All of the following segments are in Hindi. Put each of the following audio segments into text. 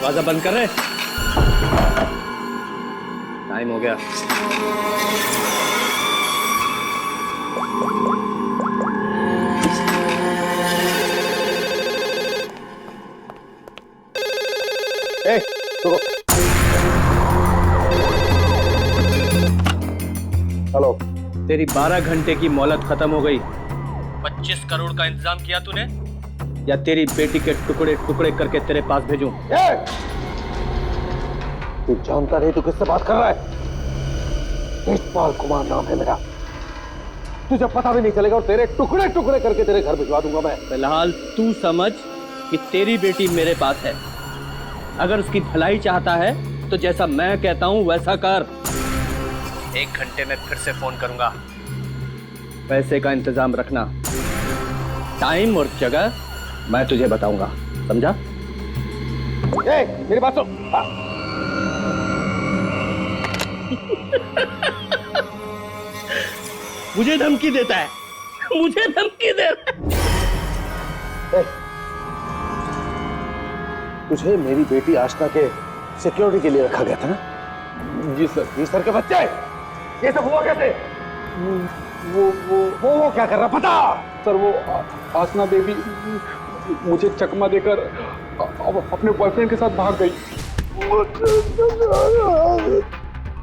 दरवाजा बंद कर रहे। टाइम हो गया। रुको। हेलो। तेरी 12 घंटे की मोहलत खत्म हो गई। 25 करोड़ का इंतजाम किया तूने, या तेरी बेटी के टुकड़े टुकड़े करके तेरे पास भेजूं? तू जानता नहीं तू किससे बात कर रहा है? तेजपाल कुमार नाम है मेरा। तुझे पता भी नहीं चलेगा और तेरे टुकड़े टुकड़े करके तेरे घर भिजवा दूंगा मैं। फिलहाल तू समझ कि तेरी बेटी मेरे पास है। अगर उसकी भलाई चाहता है तो जैसा मैं कहता हूं वैसा कर। 1 घंटे में फिर से फोन करूंगा। पैसे का इंतजाम रखना। टाइम और जगह मैं तुझे बताऊंगा, समझा? मेरी बात सुन। मुझे धमकी देता है, मुझे धमकी दे रहा है। तुझे मेरी बेटी आशना के सिक्योरिटी के लिए रखा गया था ना? जी सर। जी सर के बच्चे, ये सब हुआ कैसे? वो क्या कर रहा पता? सर वो आसना बेबी मुझे चकमा देकर अपने बॉयफ्रेंड के साथ भाग गई।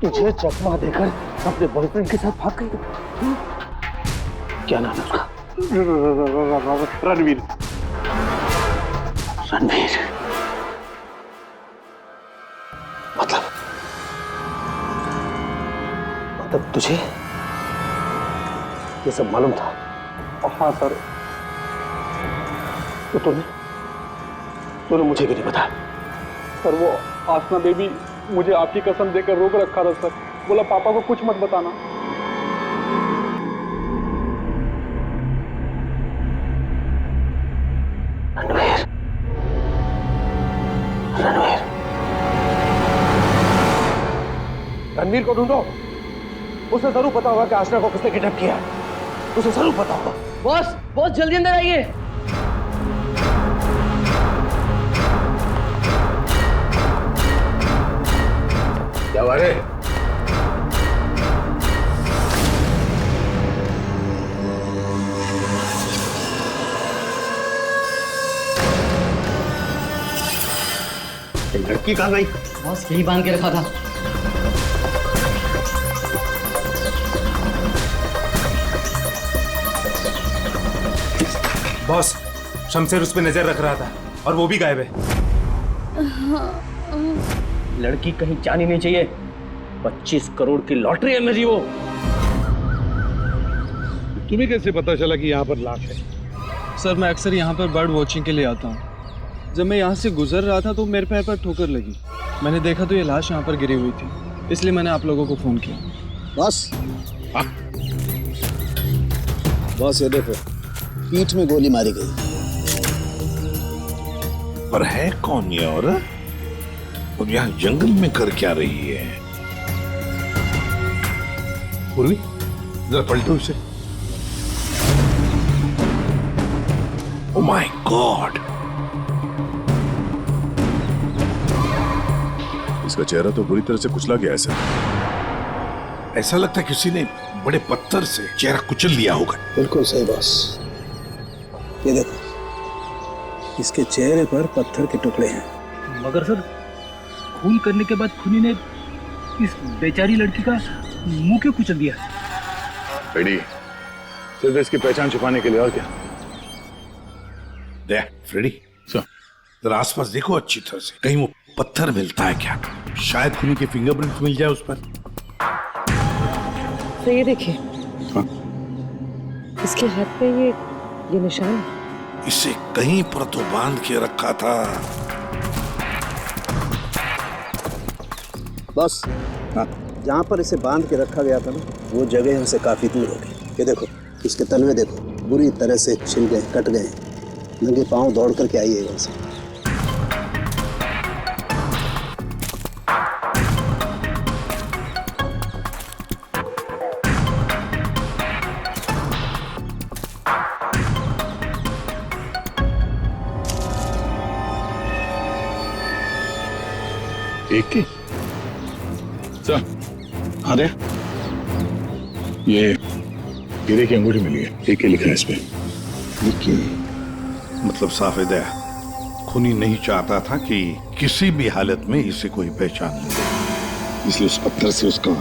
तुझे चकमा देकर अपने बॉयफ्रेंड के साथ भाग गई? क्या नाम है उसका? रणवीर। रणवीर मतलब तुझे ये सब मालूम था? हाँ सर। तो तूने मुझे क्यों नहीं बताया? सर वो आसना बेबी मुझे आपकी कसम देकर रोक रखा था सर। बोला पापा को कुछ मत बताना। रणवीर, रणवीर, रणवीर को ढूंढो। उसे जरूर पता होगा कि आशना को किसने किडनैप किया है। उसे जरूर पता होगा। बॉस, बॉस जल्दी अंदर आइए। क्या हुआ रे? लड़की कहाँ गई? बॉस यही बांध के रखा था। बॉस, शमशेर उस पे नजर रख रहा था और वो भी गायब है। लड़की कहीं जानी नहीं चाहिए। 25 करोड़ की लॉटरी है मेरी वो। तुम्हें कैसे पता चला कि यहाँ पर लाश है? सर मैं अक्सर यहाँ पर बर्ड वॉचिंग के लिए आता हूँ। जब मैं यहाँ से गुजर रहा था तो मेरे पैर पर ठोकर लगी। मैंने देखा तो ये लाश यहाँ पर गिरी हुई थी, इसलिए मैंने आप लोगों को फोन किया। बॉस, बॉस ये देखो, पीठ में गोली मारी गई। पर है कौन ये औरत? और यहाँ जंगल में कर क्या रही है? पूर्वी, जरा पलटो इसे। Oh my God! इसका चेहरा तो बुरी तरह से कुचला गया है सर। ऐसा लगता है किसी ने बड़े पत्थर से चेहरा कुचल लिया होगा। बिल्कुल सही बॉस। ये देखो, इसके चेहरे पर पत्थर के टुकड़े हैं। मगर सर, खून करने के बाद खूनी ने इस बेचारी लड़की का मुंह क्यों कुचल दिया? फ्रेडी, सिर्फ इसकी पहचान छुपाने के लिए, और क्या? देख फ्रेडी, जरा आसपास देखो अच्छी तरह से, कहीं वो पत्थर मिलता है क्या? शायद खूनी के फिंगरप्रिंट मिल जाए उस पर। तो ये देखिए, हाँ? इसके हाथ पे ये निशान है। इसे कहीं पर तो बांध के रखा था। बॉस, हाँ, जहाँ पर इसे बांध के रखा गया था ना, वो जगह यहाँ से काफी दूर होगी। ये देखो, इसके तलवे देखो, बुरी तरह से छिल गए, कट गए। नंगे पांव दौड़ करके आई है वहां से। एक की सर, हाँ दे। ये हीरे की अंगूठी मिली है, एक के लिखा है इस पे। मतलब साफ है दया, खूनी नहीं चाहता था कि किसी भी हालत में इसे कोई पहचान ले, इसलिए उस पत्थर से उसका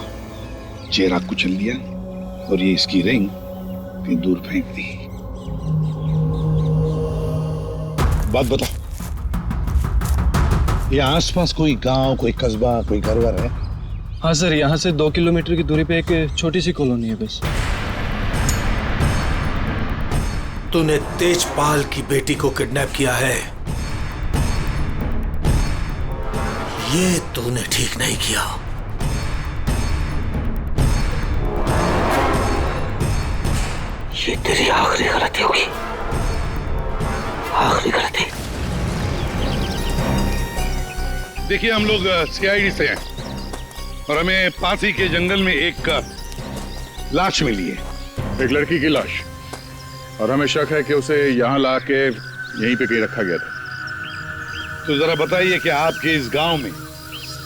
चेहरा कुचल लिया और ये इसकी रिंग कहीं दूर फेंक दी। बात बता, ये आसपास कोई गांव, कोई कस्बा, कोई घर-वर है? हाँ सर, यहाँ से 2 किलोमीटर की दूरी पे एक छोटी सी कॉलोनी है बस। तूने तेजपाल की बेटी को किडनैप किया है, ये तूने ठीक नहीं किया। ये तेरी आखिरी गलती होगी, आखिरी गलती। देखिए, हम लोग सीआईडी से हैं और हमें पास ही के जंगल में एक लाश मिली है, एक लड़की की लाश, और हमें शक है कि उसे यहाँ ला के यहीं पे कहीं रखा गया था। तो जरा बताइए कि आपके इस गांव में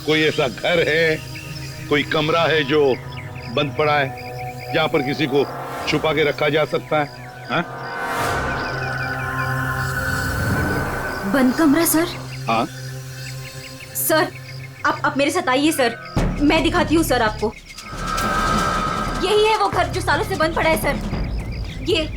कोई ऐसा घर है, कोई कमरा है जो बंद पड़ा है, जहां पर किसी को छुपा के रखा जा सकता है? हाँ? बंद कमरा सर? हाँ सर, आप मेरे साथ आइए सर, मैं दिखाती हूँ सर आपको। यही है वो घर जो सालों से बंद पड़ा है सर। ये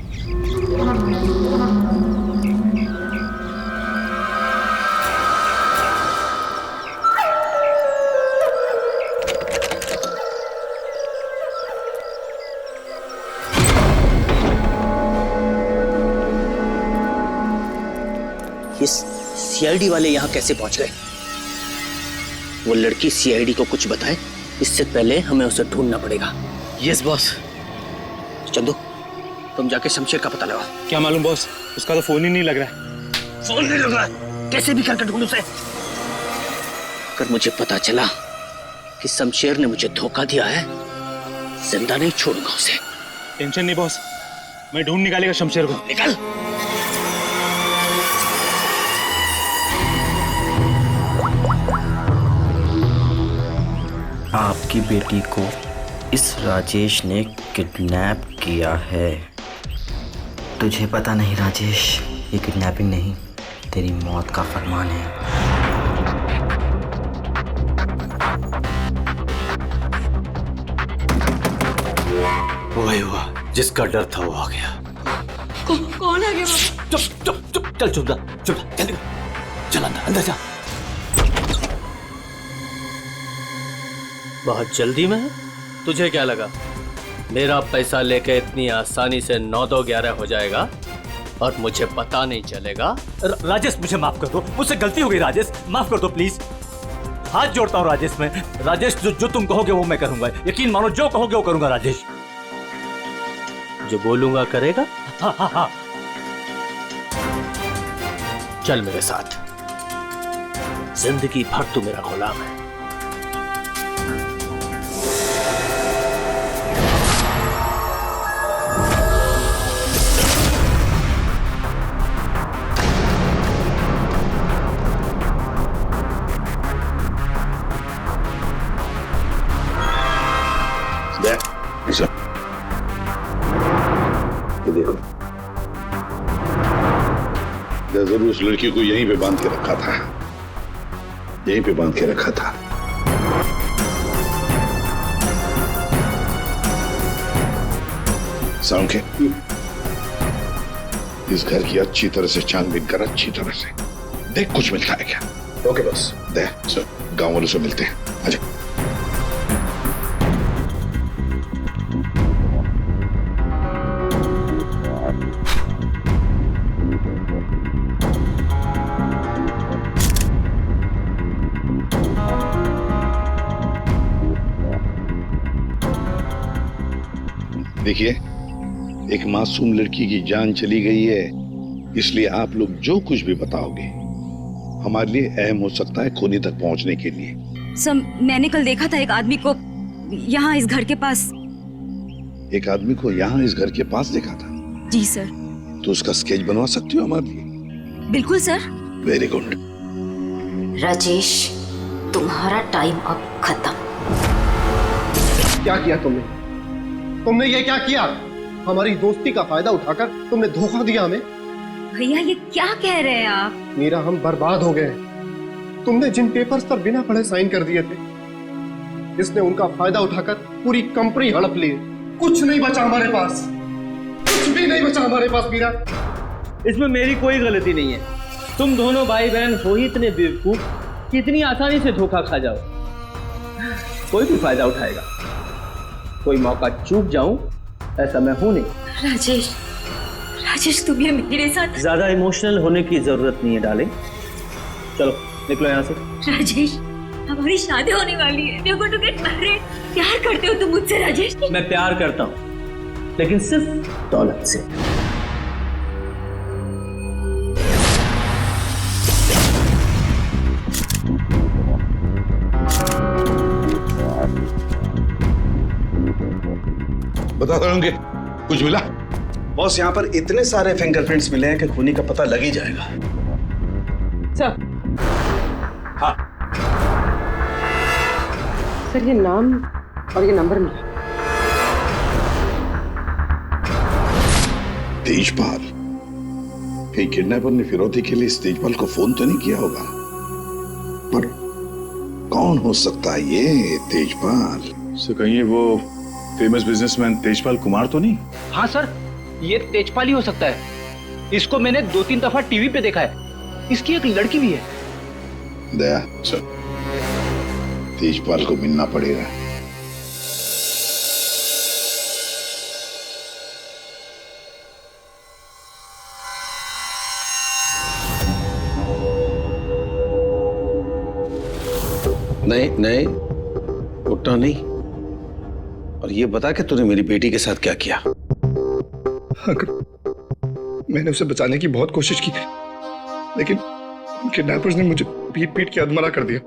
सीआईडी वाले यहाँ कैसे पहुंच गए? वो लड़की सीआईडी को कुछ बताए इससे पहले हमें उसे ढूंढना पड़ेगा। Yes boss. चंदू, तुम जाके शमशेर का पता लगाओ। क्या मालूम बॉस, उसका तो फोन ही नहीं लग रहा है। फोन नहीं लग रहा है? कैसे भी करके ढूंढ उसे। अगर मुझे पता चला कि शमशेर ने मुझे धोखा दिया है, जिंदा नहीं छोड़ूंगा उसे। टेंशन नहीं बॉस, मैं ढूंढ निकालेगा शमशेर को। निकल। आपकी बेटी को इस राजेश ने किडनैप किया है। तुझे पता नहीं राजेश, ये किडनैपिंग नहीं, तेरी मौत का फरमान है। वही हुआ जिसका डर था, वो आ गया। कौन आ गया? चुप चुप चुप, चल चुप चुप, चल चल अंदर जा। बहुत जल्दी में है? तुझे क्या लगा मेरा पैसा लेके इतनी आसानी से 9-2-11 हो जाएगा और मुझे पता नहीं चलेगा? राजेश, मुझे माफ कर दो, मुझसे गलती हो गई राजेश, माफ कर दो प्लीज। हाथ जोड़ता हूँ राजेश मैं। राजेश, जो तुम कहोगे वो मैं करूंगा, यकीन मानो, जो कहोगे वो करूंगा राजेश। जो बोलूंगा करेगा? हाँ हाँ हाँ। चल मेरे साथ, जिंदगी भर तू मेरा गुलाम है। ये देखो, जरूर उस लड़की को यहीं पे बांध के रखा था, यहीं पे बांध के रखा था। साउंड के इस घर की अच्छी तरह से छानबीन कर, अच्छी तरह से देख कुछ मिलता है क्या। ओके बस, दे गांव वालों से मिलते हैं, आजा। देखिए, एक मासूम लड़की की जान चली गई है, इसलिए आप लोग जो कुछ भी बताओगे हमारे लिए अहम हो सकता है खूनी तक पहुंचने के लिए। सर, मैंने कल देखा था एक आदमी को यहाँ इस घर के पास। एक आदमी को यहाँ इस घर के पास देखा था? जी सर। तो उसका स्केच बनवा सकती हो हमारे लिए? बिल्कुल सर। Very good. राजेश, तुम्हारा टाइम अब खत्म। क्या किया तुमने? तुमने ये क्या किया? हमारी दोस्ती का फायदा उठाकर तुमने धोखा दिया हमें। भैया ये क्या कह रहे हैं आप? मीरा, हम बर्बाद हो गए। तुमने जिन पेपर्स पर बिना पढ़े साइन कर दिए थे, इसने उनका फायदा उठाकर पूरी कंपनी हड़प ली। कुछ नहीं बचा हमारे पास, कुछ भी नहीं बचा हमारे पास मीरा। इसमें मेरी कोई गलती नहीं है। तुम दोनों भाई बहन हो ही इतने बेवकूफ कि इतनी आसानी से धोखा खा जाओ। कोई भी फायदा उठाएगा, कोई मौका चूक जाऊं ऐसा मैं हूं नहीं। राजेश, राजेश तुम ये मेरे साथ। ज्यादा इमोशनल होने की जरूरत नहीं है डार्लिंग। चलो निकलो यहाँ से। राजेश, हमारी शादी होने वाली है। देखो टू गेट मैरिड। प्यार करते हो तुम मुझसे राजेश? मैं प्यार करता हूँ, लेकिन सिर्फ दौलत से। बता रहे कुछ मिला? बॉस, यहाँ पर इतने सारे फिंगरप्रिंट्स मिले हैं कि खूनी का पता लग ही जाएगा। सर, हाँ सर ये नाम और ये नंबर मिला। तेजपाल, कहीं किडनैपर ने फिरौती के लिए इस तेजपाल को फोन तो नहीं किया होगा, पर कौन हो सकता है ये तेजपाल? सर कहीं वो फेमस बिजनेसमैन तेजपाल कुमार तो नहीं? हाँ सर, ये तेजपाल ही हो सकता है। इसको मैंने 2-3 दफा टीवी पे देखा है। इसकी एक लड़की भी है। दया सर, तेजपाल को मिलना पड़ेगा। नहीं नहीं, उठना नहीं। और ये बता कि तूने मेरी बेटी के साथ क्या किया? मैंने उसे बचाने की बहुत कोशिश की, लेकिन किडनैपर्स ने मुझे पीट पीट के अधमरा कर दिया।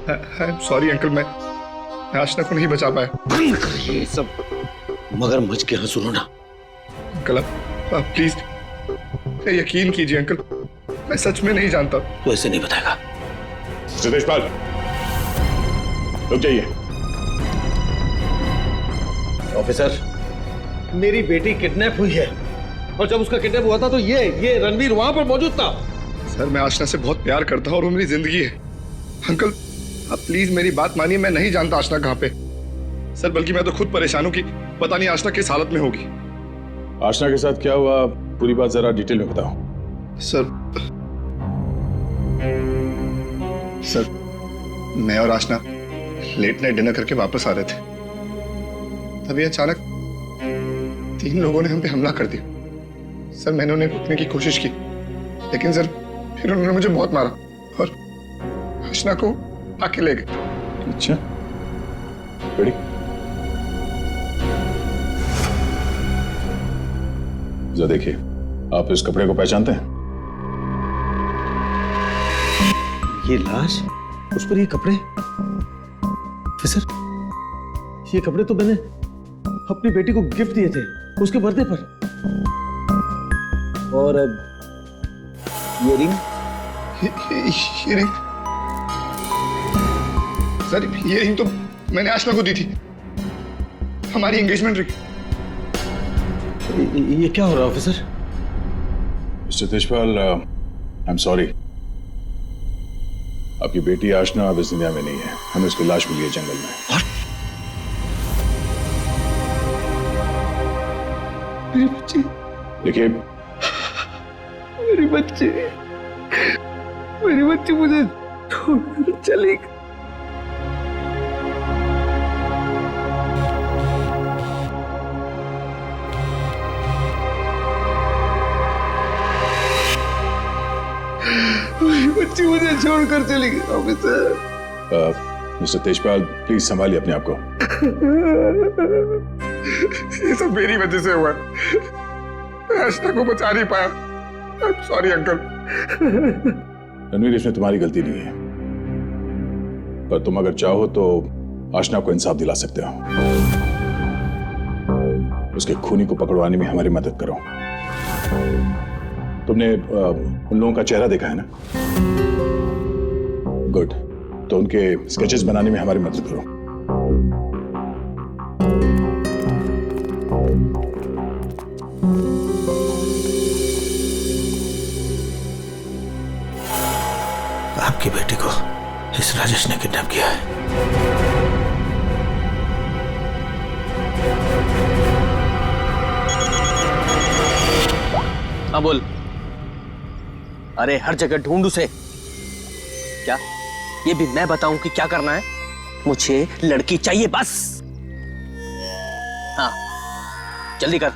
आई एम सॉरी अंकल, मैं आशना को नहीं बचा पाया। ये सब मगरमच्छ के यहाँ सुनो ना। अंकल आप प्लीज यकीन कीजिए अंकल, मैं सच में नहीं जानता। तू ऐसे नहीं बताएगा। तेजपाल रुक जाइए। ऑफिसर, मेरी बेटी किडनैप हुई है, और जब उसका किडनैप हुआ था तो ये रणवीर वहां पर मौजूद था। सर मैं आशना से बहुत प्यार करता हूँ और वो मेरी जिंदगी है। अंकल आप प्लीज मेरी बात मानिए, मैं नहीं जानता आशना कहाँ पे। सर बल्कि मैं तो खुद परेशान हूँ कि पता नहीं आशना किस हालत में होगी। आशना के साथ क्या हुआ, पूरी बात जरा डिटेल में बताओ। सर मैं और आशना लेट नाइट डिनर करके वापस आ रहे थे, तभी अचानक 3 लोगों ने हम पे हमला कर दिया। सर मैंने उन्हें रोकने की कोशिश की, लेकिन सर फिर उन्होंने मुझे बहुत मारा और आशना को आके ले गए। अच्छा, रेडी? जरा देखिए, आप इस कपड़े को पहचानते हैं? ये लाश, उस पर ये कपड़े। ऑफिसर, ये कपड़े तो मैंने अपनी बेटी को गिफ्ट दिए थे उसके बर्थडे पर। और अब ये रिंग। ये रिंग सर, ये रिंग तो मैंने आशना को दी थी, हमारी एंगेजमेंट रिंग। ये क्या हो रहा है officer? Mister Tejpal, I am sorry, आपकी बेटी आशना अब इस दुनिया में नहीं है। हमें उसकी लाश मिली है जंगल में। मेरी बच्ची, देखिए मेरी बच्ची, मेरी बच्ची मुझे छोड़कर चली गई। मेरी बच्ची मुझे छोड़कर चली गई। ऑफिसर, मिस्टर तेजपाल प्लीज संभालिए अपने आप को। ये सब मेरी वजह से हुआ, मैं आशना को बचा नहीं पाया। I am sorry uncle. Ranveer, इसमें तुम्हारी गलती नहीं है, पर तुम अगर चाहो तो आशना को इंसाफ दिला सकते हो। उसके खूनी को पकड़वाने में हमारी मदद करो। तुमने उन लोगों का चेहरा देखा है ना? गुड, तो उनके स्केचेस बनाने में हमारी मदद करो। आपकी बेटी को इस राजेश ने किडनैप किया है। हाँ बोल। अरे हर जगह ढूंढ उसे। क्या ये भी मैं बताऊं कि क्या करना है? मुझे लड़की चाहिए बस। हाँ जल्दी कर।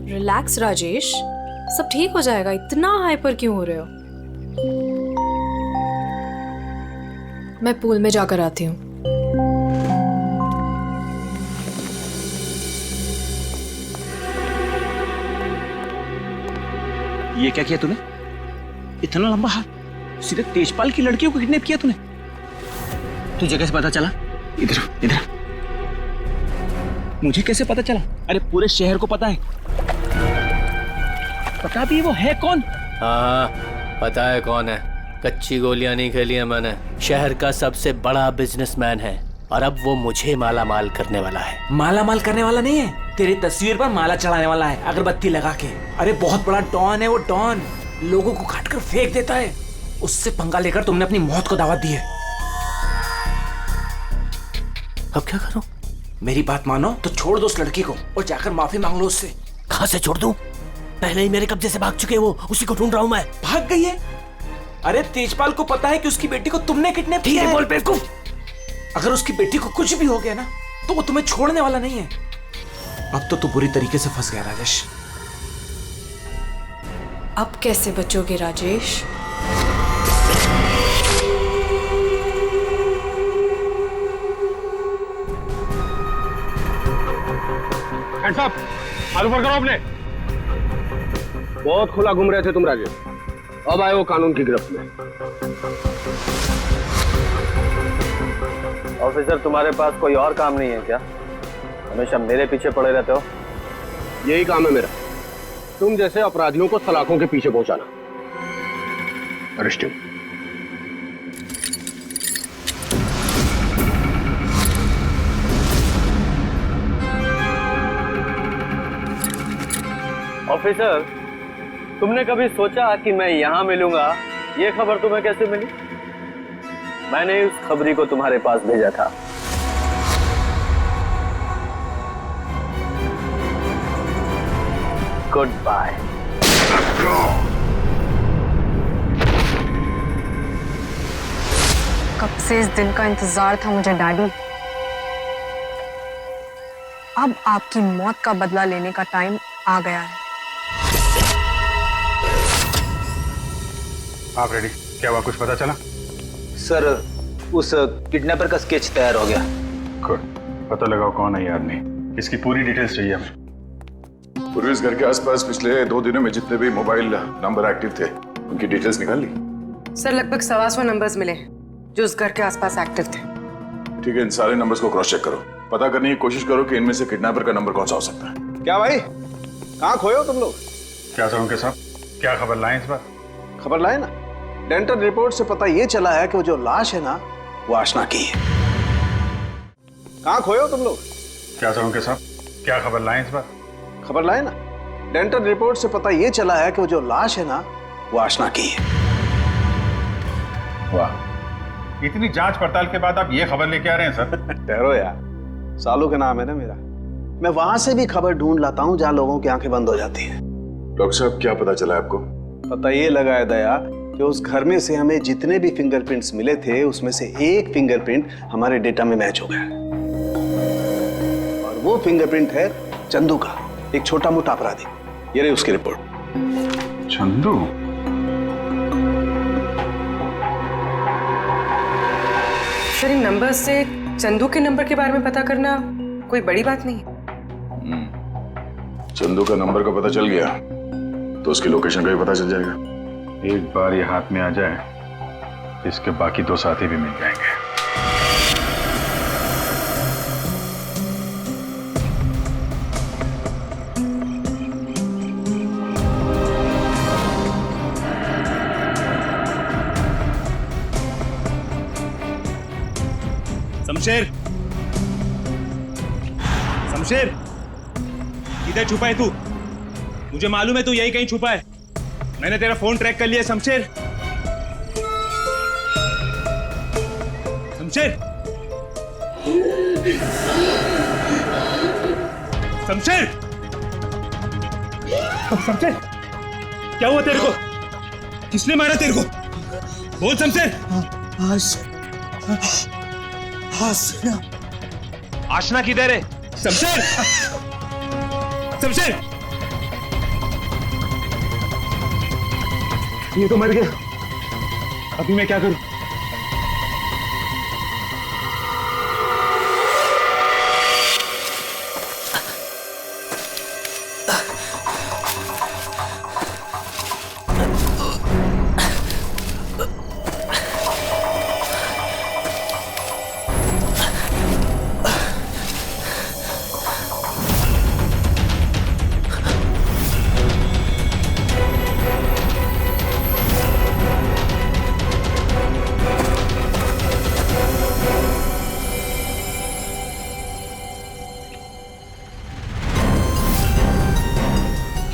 रिलैक्स राजेश, सब ठीक हो जाएगा। इतना हाइपर क्यों हो रहे हो? मैं पूल में जाकर आती हूँ। ये क्या किया तूने? इतना लंबा हाथ, सीधे तेजपाल की लड़कियों को किडनैप किया तूने? तुझे कैसे पता चला? इधर इधर। मुझे कैसे पता चला? अरे पूरे शहर को पता है। पता भी है वो है कौन? हाँ पता है कौन है। कच्ची गोलियां नहीं खेली है मैंने। शहर का सबसे बड़ा बिजनेसमैन है और अब वो मुझे माला माल करने वाला है। माला माल करने वाला नहीं है, तेरी तस्वीर पर माला चढ़ाने वाला है अगरबत्ती लगा के। अरे बहुत बड़ा डॉन है वो। डॉन लोगों को काट कर फेंक देता है। उससे पंगा लेकर तुमने अपनी मौत को दावत दी है। अब क्या करूं? मेरी बात मानो तो छोड़ दो उस लड़की को और जाकर माफी मांग लो उससे। कहां से छोड़ दूं? पहले ही मेरे कब्जे से भाग चुके वो, उसी को ढूंढ रहा हूं मैं। भाग गई है? अरे तेजपाल को पता है कि उसकी बेटी को तुमने किडनैप किया है। बोल बेवकूफ। अगर उसकी बेटी को कुछ भी हो गया ना तो वो तुम्हें छोड़ने वाला नहीं है। अब तो तू बुरी तरीके से फंस गया राजेश। अब कैसे बचोगे राजेश? हैंड्स अप, हाथ ऊपर करो अपने। बहुत खुला घूम रहे थे तुम राजेश, अब आए हो कानून की गिरफ्त में। ऑफिसर तुम्हारे पास कोई और काम नहीं है क्या? हमेशा मेरे पीछे पड़े रहते हो। यही काम है मेरा, तुम जैसे अपराधियों को सलाखों के पीछे पहुंचाना। अरेस्ट। ऑफिसर तुमने कभी सोचा कि मैं यहां मिलूंगा? ये खबर तुम्हें कैसे मिली? मैंने उस खबरी को तुम्हारे पास भेजा था। Good bye. कब से इस दिन का इंतजार था मुझे डैडी। अब आपकी मौत का बदला लेने का टाइम आ गया है। आप रेडी? क्या हुआ, कुछ पता चला? सर उस किडनैपर का स्केच तैयार हो गया। गुड, पता लगाओ कौन है ये आदमी। इसकी पूरी डिटेल्स चाहिए हमें। पूर्वेश घर के आसपास पिछले 2 दिनों में जितने भी मोबाइल नंबर एक्टिव थे उनकी डिटेल्स निकाल ली? सर लगभग 125 नंबर्स मिले जो उस घर के आसपास एक्टिव थे। ठीक है, इन सारे नंबर्स को क्रॉस चेक करो, पता करने की कोशिश करो कि इनमें से किडनैपर का नंबर कौन सा हो सकता है। क्या भाई, कहाँ खोए हो तुम लोग? क्या साहब साहब, क्या खबर लाए इस बार? खबर लाए ना, डेंटल रिपोर्ट से पता ये चला है कि वो जो लाश है ना वो आशना की है। कहाँ खोए हो तुम लोग? क्या साहब, क्या खबर लाए इस बार? खबर लाए ना, डेंटल रिपोर्ट से पता ये चला है कि वो जो लाश है ना वो आशना की है। वाह, इतनी जांच पड़ताल के बाद आप ये खबर लेके आ रहे हैं सर? ठहरो यार, सालू के नाम है ना मेरा। मैं वहां से भी खबर ढूंढ लाता हूँ जहां लोगों की आंखें बंद हो जाती हैं। डॉक्टर साहब क्या पता चला आपको? पता ये लगा है दया कि उस घर में से हमें जितने भी फिंगरप्रिंट्स मिले थे उसमें से एक फिंगरप्रिंट हमारे डेटा में मैच हो गया और वो फिंगरप्रिंट है चंदू का, एक छोटा मोटा अपराधी। ये रही उसकी रिपोर्ट। चंदू? सर इन नंबर से चंदू के नंबर के बारे में पता करना कोई बड़ी बात नहीं है। चंदू का नंबर का पता चल गया तो उसकी लोकेशन का भी पता चल जाएगा। एक बार ये हाथ में आ जाए इसके बाकी 2 साथी भी मिल जाएंगे। शमशेर, शमशेर, किधर छुपा है तू? मुझे मालूम है तू यही कहीं छुपा है। मैंने तेरा फोन ट्रैक कर लिया शमशेर। शमशेर, शमशेर, शमशेर, क्या हुआ तेरे को? किसने मारा तेरे को? बोल शमशेर। आशना किधर है? शमशेर, शमशेर, ये तो मर गया। अभी मैं क्या करूं?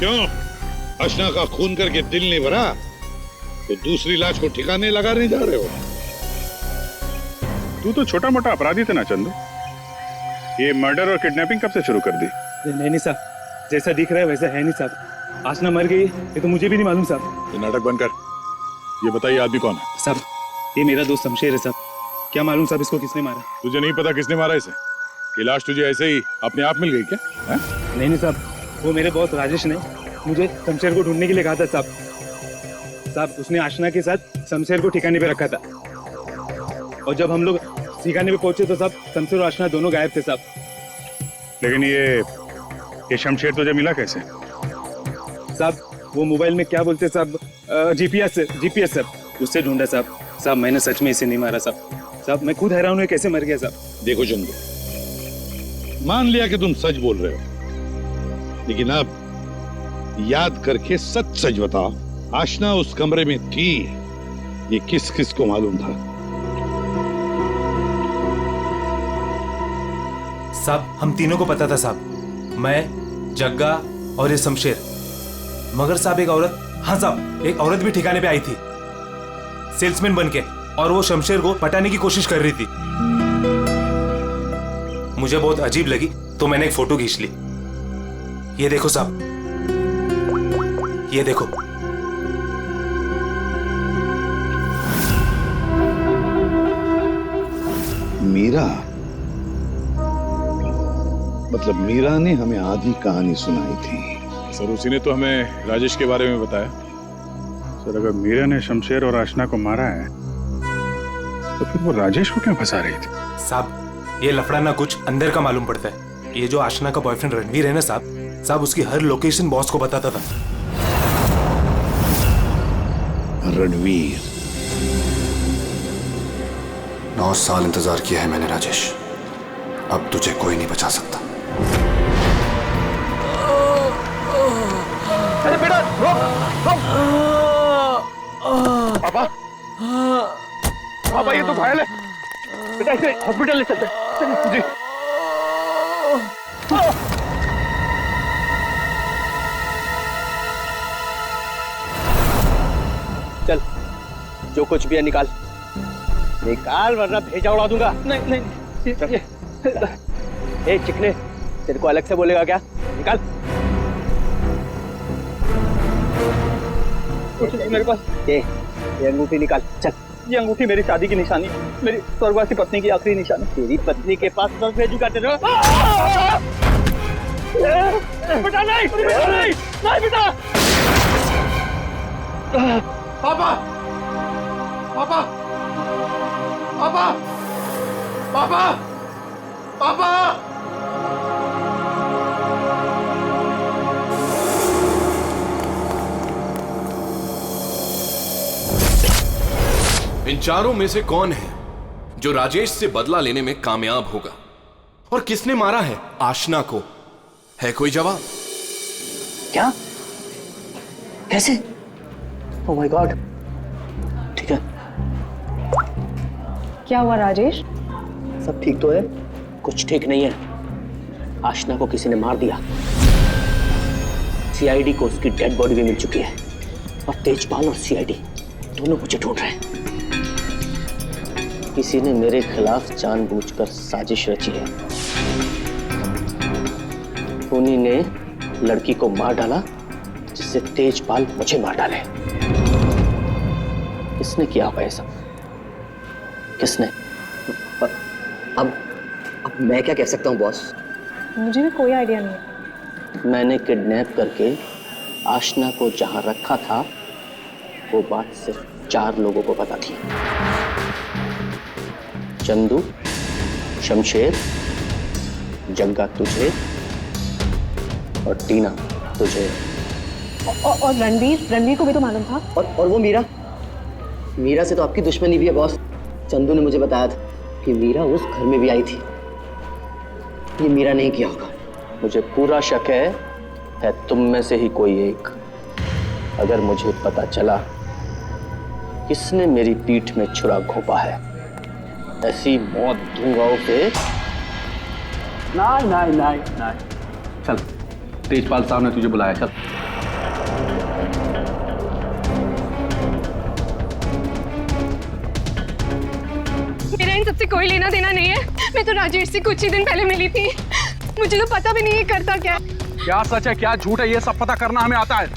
क्यों? अशना का खून करके दिल नहीं भरा तो दूसरी लाश को ठिकाने लगा नहीं जा रहे हो? तू तो छोटा मोटा अपराधी था ना चंदू। ये मर्डर और किडनैपिंग कब से शुरू कर दी? नहीं साहब, जैसा दिख रहा है वैसा है नहीं साहब। आशना मर गई ये तो मुझे भी नहीं मालूम साहब। ये नाटक बंद कर। ये बताइए आदमी कौन है? साहब, ये मेरा दोस्त शमशेर है साहब। क्या मालूम साहब इसको किसने मारा? तुझे नहीं पता किसने मारा इसे? ये लाश तुझे ऐसे ही अपने आप मिल गई क्या? नहीं साहब, वो मेरे बॉस राजेश ने मुझे शमशेर को ढूंढने के लिए कहा था साहब। साहब, उसने आशना के साथ शमशेर को ठिकाने पे रखा था और जब हम लोग ठिकाने पे पहुंचे तो साहब शमशेर और आशना दोनों गायब थे साहब। लेकिन ये शमशेर तुझे मिला कैसे? साहब, वो मोबाइल में क्या बोलते साहब, जीपीएस सर, उससे ढूंढा साहब। साहब, मैंने सच में इसे नहीं मारा साहब। साहब, मैं खुद हैरान हूँ कैसे मर गया साहब। देखो चंदू, मान लिया कि तुम सच बोल रहे हो, लेकिन अब याद करके सच सच बताओ, आशना उस कमरे में थी, ये किस किस को मालूम था? साहब, हम तीनों को पता था साहब, मैं, जग्गा और ये शमशेर। मगर साहब, एक औरत, हाँ साहब, एक औरत भी ठिकाने पे आई थी सेल्समैन बनके, और वो शमशेर को पटाने की कोशिश कर रही थी। मुझे बहुत अजीब लगी तो मैंने एक फोटो खींच ली। ये देखो साहब, ये देखो। मीरा, मतलब मीरा ने हमें आधी कहानी सुनाई थी। सर, उसी ने तो हमें राजेश के बारे में बताया। सर, अगर मीरा ने शमशेर और आशना को मारा है तो फिर वो राजेश को क्यों फंसा रही थी? साहब, ये लफड़ा ना कुछ अंदर का मालूम पड़ता है। ये जो आशना का बॉयफ्रेंड रणवीर है ना साहब, उसकी हर लोकेशन बॉस को बताता था। रणवीर, 9 साल इंतजार किया है मैंने राजेश, अब तुझे कोई नहीं बचा सकता। अरे बेटा, रोक, रोक। पापा, पापा, ये तो घायल है बेटा, इसे हॉस्पिटल ले चलते हैं। जी। चल, जो कुछ भी है निकाल निकाल, वरना भेजा उड़ा दूंगा। नहीं नहीं, ए चिकने, तेरे को अलग से बोलेगा क्या? निकाल। कुछ नहीं मेरे पास। ये अंगूठी निकाल, चल। ये अंगूठी मेरी शादी की निशानी, मेरी स्वर्गवासी पत्नी की आखिरी निशानी। तेरी पत्नी के पास सब भेजूंगा तेरे। बेटा नहीं, बेटा नहीं, नहीं बेटा। पापा, पापा, पापा, पापा, पापा। इन चारों में से कौन है जो राजेश से बदला लेने में कामयाब होगा? और किसने मारा है आशना को? है कोई जवाब? क्या? कैसे? Oh my God. ठीक है। क्या हुआ राजेश? सब ठीक तो है? कुछ ठीक नहीं है। आशना को किसी ने मार दिया। सीआईडी को उसकी डेड बॉडी भी मिल चुकी है और तेजपाल और सीआईडी दोनों मुझे ढूंढ रहे हैं। किसी ने मेरे खिलाफ जानबूझकर साजिश रची है। उन्हीं ने लड़की को मार डाला जिससे तेजपाल मुझे मार डाले। किसने किया होगा ये सब? किसने? अब मैं क्या कह सकता हूँ बॉस? मुझे भी कोई आइडिया नहीं है। मैंने किडनैप करके आशना को जहां रखा था वो बात सिर्फ 4 लोगों को पता थी। चंदू, शमशेर, जग्गा तुझे और टीना तुझे। और रणवीर को भी तो मालूम था। और वो मीरा से तो आपकी दुश्मनी भी है बॉस। चंदू ने मुझे बताया था कि मीरा उस घर में भी आई थी। ये मीरा नहीं किया होगा। मुझे पूरा शक है तुम में से ही कोई एक। अगर मुझे पता चला किसने मेरी पीठ में छुरा घोंपा है, ऐसी मौत दूंगा उसे। नहीं। चल, तेजपाल साहब ने तुझे बुलाया, चल। मेरा इन सबसे कोई लेना देना नहीं है। मैं तो राजेश से कुछ ही दिन पहले मिली थी। मुझे तो पता भी नहीं है करता क्या। क्या सच है क्या झूठ है ये सब पता करना हमें आता है।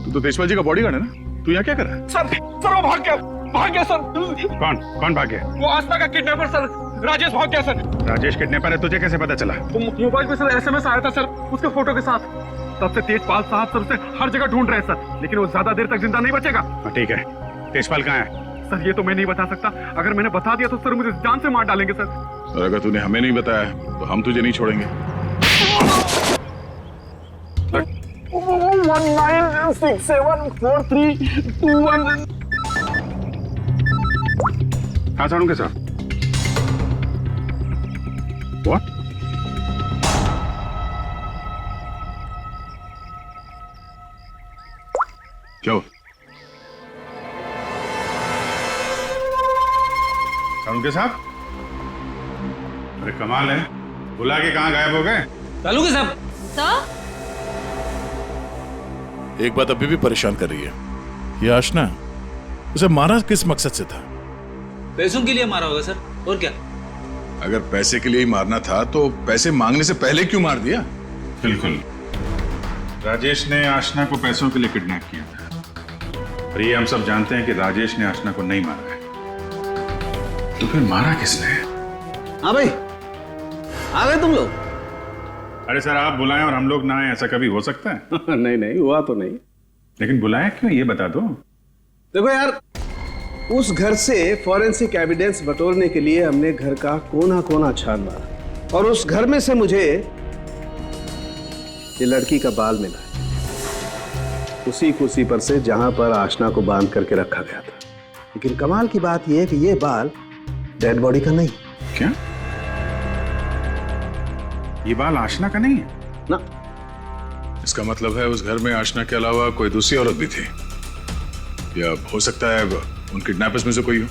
तो तेजपाल जी का बॉडीगार्ड है ना? तू यहाँ क्या कर रहा है? सर वो भाग गया सर। कौन भाग गया? वो आस्था का किडनैपर सर, राजेश भाग गया सर। राजेश किडनैपर है, तुझे कैसे पता चला? मोबाइल पे सर SMS आया था सर, उसके फोटो के साथ। तब से तेजपाल साहब सर उसे हर जगह ढूंढ रहे हैं सर, लेकिन वो ज्यादा देर तक जिंदा नहीं बचेगा। ठीक है, तेजपाल कहाँ है? सर ये तो मैं नहीं बता सकता। अगर मैंने बता दिया तो सर मुझे जान से मार डालेंगे सर। और अगर तूने हमें नहीं बताया तो हम तुझे नहीं छोड़ेंगे। 19674321। हाँ साड़ू के साथ What? क्यों? साड़ू के साथ? अरे कमाल है, बुला के कहाँ गायब हो गए? तालू के साहब। सर? एक बात अभी भी परेशान कर रही है, ये आशना, उसे मारा किस मकसद से था? पैसों के लिए मारा होगा सर, और क्या? अगर पैसे के लिए ही मारना था तो पैसे मांगने से पहले क्यों मार दिया? बिल्कुल, राजेश ने आशना को पैसों के लिए किडनैप किया था और ये हम सब जानते हैं कि राजेश ने आशना को नहीं मारा है। तो फिर मारा किसने? हाँ भाई, आ गए तुम लोग? अरे सर, आप बुलाएं और हम लोग ना आए, ऐसा कभी हो सकता है? नहीं हुआ तो नहीं। लेकिन बुलाया क्यों, ये बता दो। देखो यार, उस घर से फॉरेंसिक एविडेंस बटोरने के लिए हमने घर का कोना कोना छान मारा और उस घर में से मुझे ये लड़की का बाल मिला, उसी कुर्सी पर से जहां पर आशना को बांध करके रखा गया था। लेकिन कमाल की बात यह है कि ये बाल डेड बॉडी का नहीं। क्या? ये बाल आशना का नहीं है ना? इसका मतलब है उस घर में आशना के अलावा कोई दूसरी औरत भी थी, या हो सकता है उन किडनैपर्स में से कोई हो।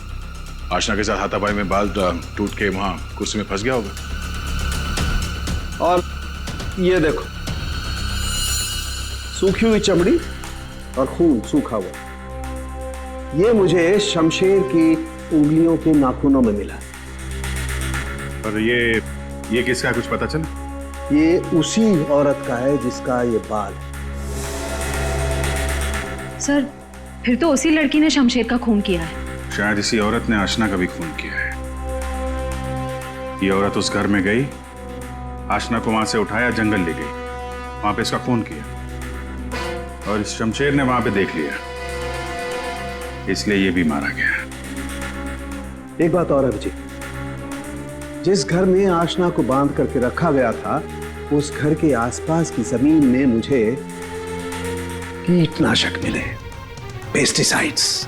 आशना के साथ हाथापाई में बाल टूट के वहां कुर्सी में फंस गया होगा। और ये देखो, सूखी हुई चमड़ी और खून सूखा हुआ, ये मुझे शमशेर की उंगलियों के नाखूनों में मिला। और ये किसका, कुछ पता चला? ये उसी औरत का है जिसका ये बाल है। सर फिर तो उसी लड़की ने शमशेर का खून किया है। शायद इसी औरत ने आशना का भी खून किया है। ये औरत उस घर में गई, आशना को वहां से उठाया, जंगल ले गई, वहां पे इसका खून किया और इस शमशेर ने वहां पे देख लिया, इसलिए ये भी मारा गया। एक बात और अभिजीत, जिस घर में आशना को बांध करके रखा गया था उस घर के आसपास की जमीन में मुझे कीटनाशक मिले, पेस्टिसाइड्स।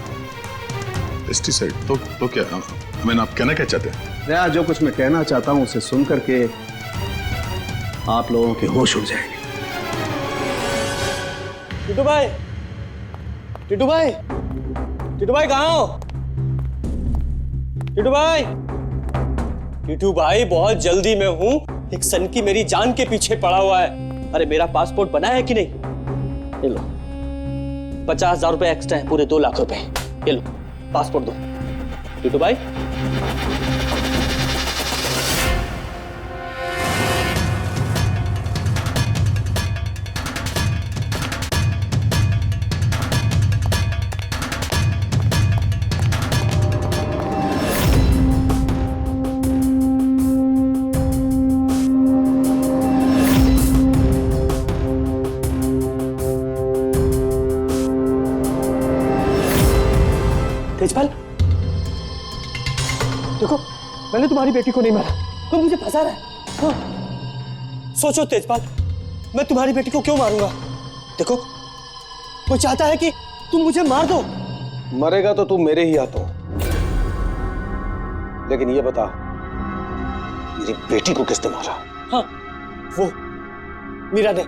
पेस्टिसाइड? तो क्या मैंने आप कहना क्या चाहते हैं? दया, जो कुछ मैं कहना चाहता हूं उसे सुन करके आप लोगों के होश उड़ जाएंगे। टिटू भाई, टिटू भाई, टिटू भाई कहाँ हो? टिटू भाई, टिटू भाई बहुत जल्दी में हूँ, एक सनकी मेरी जान के पीछे पड़ा हुआ है। अरे मेरा पासपोर्ट बना है कि नहीं? ये लो 50,000 रुपए एक्स्ट्रा है, पूरे 2 लाख रुपए। ये लो पासपोर्ट दो। टिटू भाई तेजपाल, देखो मैंने तुम्हारी बेटी को नहीं मारा, तो मुझे फंसा रहा है। हाँ। सोचो तेजपाल, मैं तुम्हारी बेटी को क्यों मारूंगा? देखो वो चाहता है कि तुम मुझे मार दो। मरेगा तो तू मेरे ही हाथों, लेकिन ये बता मेरी बेटी को किसने मारा? हाँ, वो मीरा ने,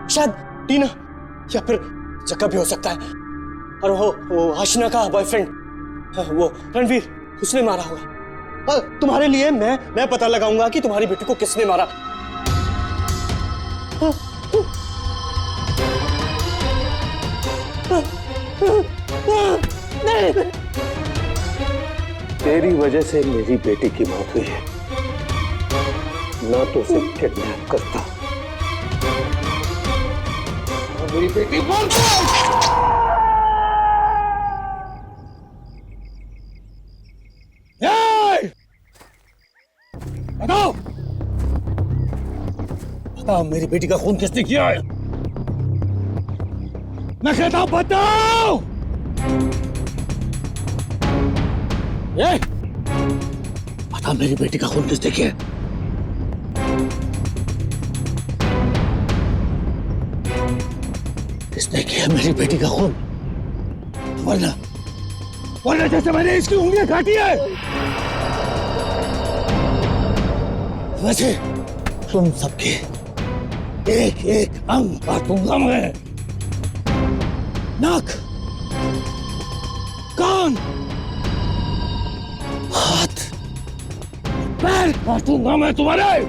शायद टीना या फिर जक्का भी हो सकता है, और वो आशना का बॉयफ्रेंड, वो रणवीर, उसने मारा होगा। और तुम्हारे लिए मैं पता लगाऊंगा कि तुम्हारी बेटी को किसने मारा। तेरी वजह से मेरी बेटी की मौत हुई है, ना तो उसे किडनैप करता और मेरी बेटी बताओ, बताओ मेरी बेटी का खून किसने किया है? मैं कहता हूं बताओ। बता मेरी बेटी का खून किसने किया है? किसने किया मेरी बेटी का खून? वरना जैसे मैंने इसकी उंगलियां काटी है वैसे तुम सबके एक एक अंग काटूंगा मैं। नाक, कान, हाथ, पैर काटूंगा मैं तुम्हारे।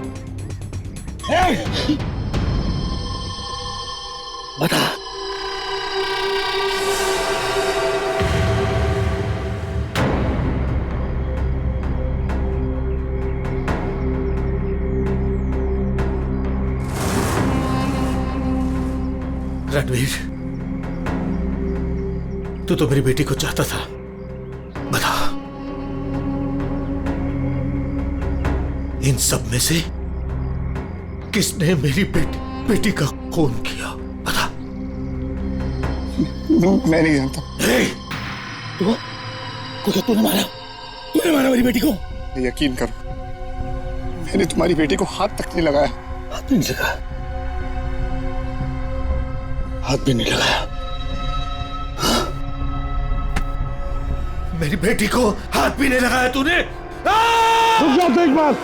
बता रणवीर, तू तो मेरी बेटी को चाहता था, बता इन सब में से किसने मेरी बेटी का खून किया? बता। मैं नहीं जानता। तूने मारा मेरी बेटी को? यकीन करो, मैंने तुम्हारी बेटी को हाथ तक नहीं लगाया। हाथ नहीं लगाया? हाथ भी नहीं लगाया? मेरी बेटी को हाथ भी नहीं लगाया तूने? रुक जाओ तेजपाल।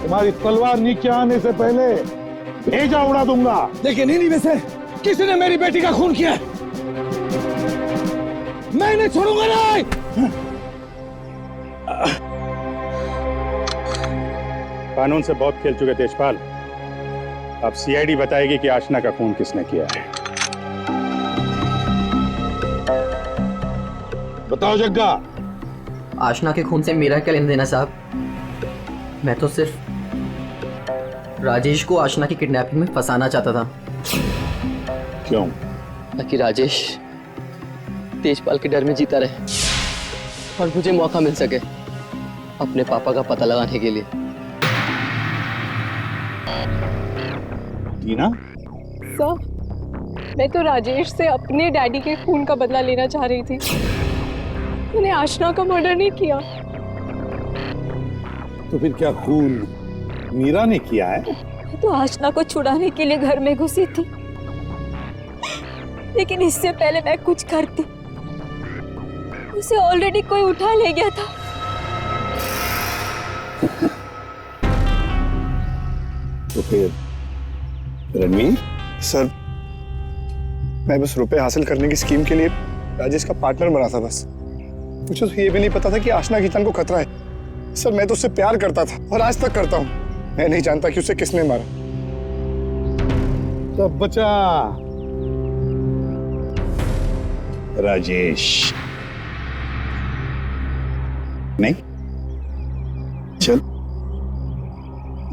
तुम्हारी तलवार नीचे आने से पहले भेजा उड़ा दूंगा। लेकिन इन्हीं में से किसी ने मेरी बेटी का खून किया। मैं नहीं छोड़ूंगा नहीं। कानून से बहुत खेल चुके तेजपाल, अब सीआईडी बताएगी कि आशना का खून किसने किया है। बताओ जग्गा। आशना के खून से मेरा क्या लेना देना साहब? मैं तो सिर्फ राजेश को आशना की किडनैपिंग में फंसाना चाहता था। क्यों? ताकि राजेश तेजपाल के डर में जीता रहे और मुझे मौका मिल सके अपने पापा का पता लगाने के लिए। टीना? सर, मैं तो राजेश से अपने डैडी के खून का बदला लेना चाह रही थी। मैंने आशना का मर्डर नहीं किया। तो फिर क्या खून मीरा ने किया है? मैं तो आशना को छुड़ाने के लिए घर में घुसी थी, लेकिन इससे पहले मैं कुछ करती उसे ऑलरेडी कोई उठा ले गया था। तो फिर रणवीर? सर, मैं बस रुपए हासिल करने की स्कीम के लिए राजेश का पार्टनर बना था बस। मुझे तो ये भी नहीं पता था कि आशना की जान को खतरा है। सर, मैं तो उससे प्यार करता था और आज तक करता हूँ। मैं नहीं जानता कि उसे किसने मारा। तब बचा राजेश। नहीं? चल,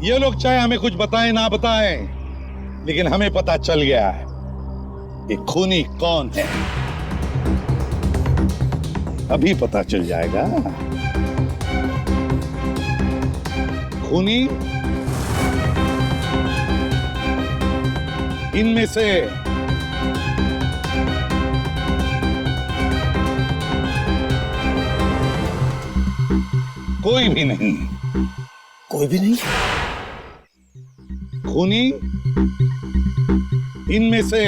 ये लोग चाहे हमें कुछ बताएं ना बताएं, लेकिन हमें पता चल गया है कि खूनी कौन है। अभी पता चल जाएगा। खूनी इनमें से कोई भी नहीं। कोई भी नहीं? खूनी इनमें से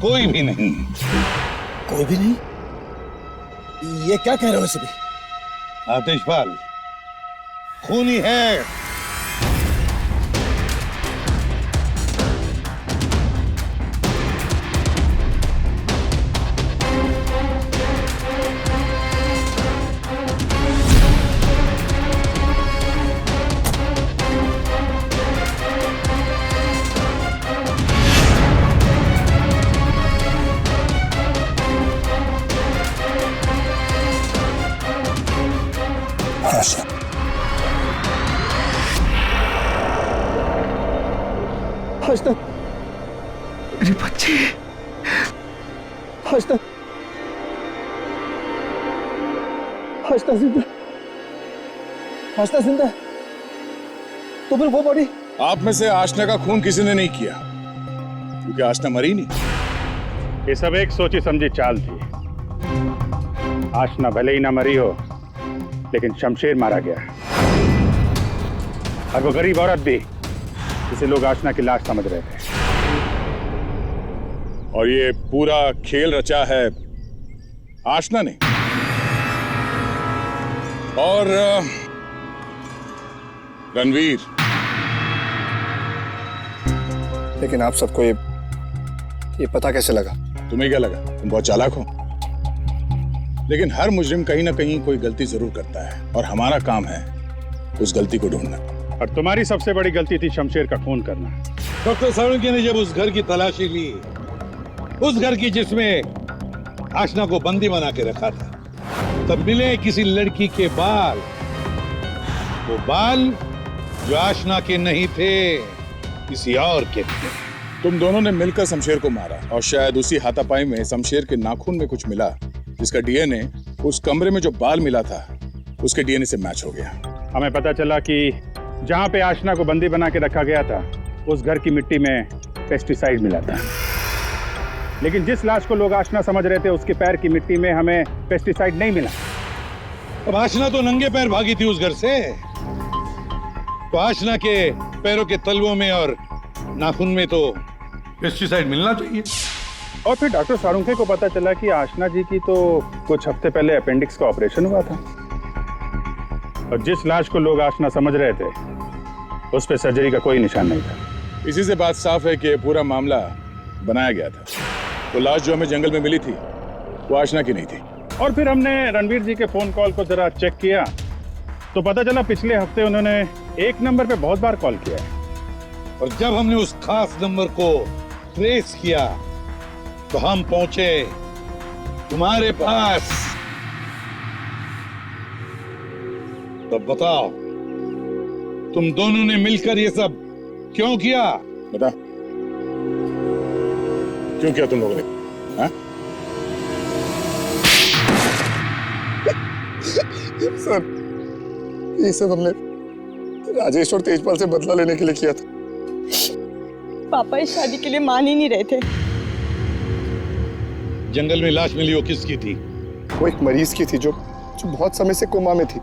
कोई भी नहीं। कोई भी नहीं? ये क्या कह रहे हो सभी? आतिशपाल खूनी है। आशना, मेरे बच्चे। आशना, आशना जिंदा। आशना जिंदा। तो फिर वो बॉडी? आप में से आशना का खून किसी ने नहीं किया, क्योंकि आशना मरी नहीं। ये सब एक सोची समझी चाल थी। आशना भले ही ना मरी हो, लेकिन शमशेर मारा गया, और वो गरीब औरत भी, जिसे लोग आशना की लाश समझ रहे थे। और ये पूरा खेल रचा है आशना ने। और रणवीर। लेकिन आप सबको ये पता कैसे लगा? तुम्हें क्या लगा तुम बहुत चालाक हो? लेकिन हर मुजरिम कहीं ना कहीं कोई गलती जरूर करता है, और हमारा काम है उस गलती को ढूंढना। और तुम्हारी सबसे बड़ी गलती थी शमशेर का खून करना। डॉक्टर सालुंके ने जब उस घर की तलाशी ली, उस घर की जिसमें आशना को बंदी बना के रखा था, तब मिले किसी लड़की के बाल। वो बाल जो आशना के नहीं थे, किसी और के थे। तुम दोनों ने मिलकर शमशेर को मारा, और शायद उसी हाथापाई में शमशेर के नाखून में कुछ मिला, जिसका डीएनए उस कमरे में जो बाल मिला था उसके डीएनए से मैच हो गया। हमें पता चला कि जहां पे आशना को बंदी बना के रखा गया था, उस घर की मिट्टी में पेस्टिसाइड मिला था। लेकिन जिस लाश को लोग आशना समझ रहे थे, उसके पैर की मिट्टी में हमें पेस्टिसाइड नहीं मिला। अब आशना तो नंगे पैर भागी थी उस घर से, तो आशना के पैरों के तलवों में और नाखून में तो पेस्टिसाइड मिलना चाहिए। और फिर डॉक्टर सालुंके को पता चला कि आशना जी की तो कुछ हफ्ते पहले अपेंडिक्स का ऑपरेशन हुआ था, और जिस लाश को लोग आशना समझ रहे थे, उस पे सर्जरी का कोई निशान नहीं था। इसी से बात साफ है कि पूरा मामला बनाया गया था। तो लाश जो हमें जंगल में मिली थी वो आशना की नहीं थी। और फिर हमने रणवीर जी के फोन कॉल को जरा चेक किया, तो पता चला पिछले हफ्ते उन्होंने एक नंबर पे बहुत बार कॉल किया है। और जब हमने उस खास नंबर को ट्रेस किया, तो हम पहुंचे तुम्हारे पास। तो बताओ, तुम दोनों ने मिलकर ये सब क्यों किया? बता, क्यों किया तुम लोगों ने? हाँ? सर, ये सब हमने राजेश और तेजपाल से बदला लेने के लिए किया था। पापा इस शादी के लिए मान ही नहीं रहे थे। जंगल में लाश मिली, वो किसकी थी? वो एक मरीज की थी जो बहुत समय से कोमा में थी।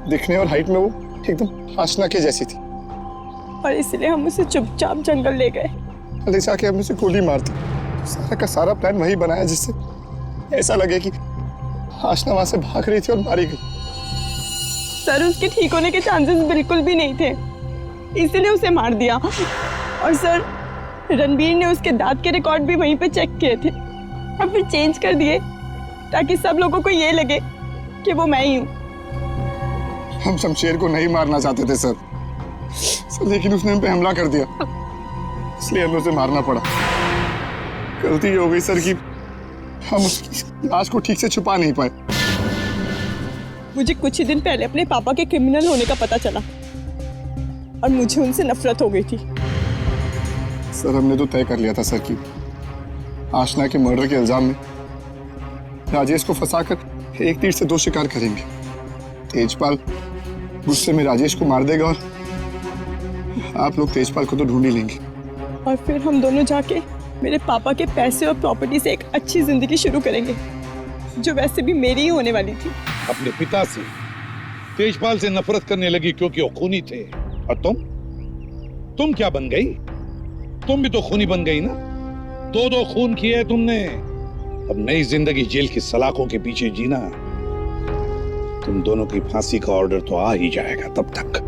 दिखने और हाइट में वो एकदम आशना के जैसी थी। और इसलिए हम उसे चुपचाप जंगल ले गए। ले जाके हम उसे गोली मार दी। सारा का सारा प्लान वही बनाया जिससे ऐसा लगे कि आशना वहां से भाग रही थी और मारी गई। सर, उसके ठीक होने के चांसेस बिल्कुल भी नहीं थे, इसलिए उसे मार दिया। और सर, रणबीर ने उसके दांत के रिकॉर्ड भी वहीं पे चेक किए थे और फिर चेंज कर दिए ताकि सब लोगों को ये लगे कि वो मैं ही हूँ। हम शमशेर को नहीं मारना चाहते थे सर, लेकिन उसने हम पे हमला कर दिया, इसलिए हमें उसे मारना पड़ा। गलती ये हो गई सर कि हम उसकी लाश को ठीक से छुपा नहीं पाए। मुझे कुछ ही दिन पहले अपने पापा के क्रिमिनल होने का पता चला और मुझे उनसे नफरत हो गई थी। सर, हमने तो तय कर लिया था सर कि आशना के मर्डर के इल्जाम में राजेश को फंसाकर एक तीर से दो शिकार करेंगे। तेजपाल गुस्से में राजेश को मार देगा और आप लोग तेजपाल को तो ढूंढ ही लेंगे। और फिर हम दोनों जाके मेरे पापा के पैसे और प्रॉपर्टी से एक अच्छी जिंदगी शुरू करेंगे, जो वैसे भी मेरी ही होने वाली थी। अपने पिता से, तेजपाल से नफरत करने लगी क्योंकि वो खूनी थे। और तुम क्या बन गई? तुम भी तो खूनी बन गई ना। दो खून किए तुमने। अब नई जिंदगी जेल की सलाखों के पीछे जीना। तुम दोनों की फांसी का ऑर्डर तो आ ही जाएगा तब तक।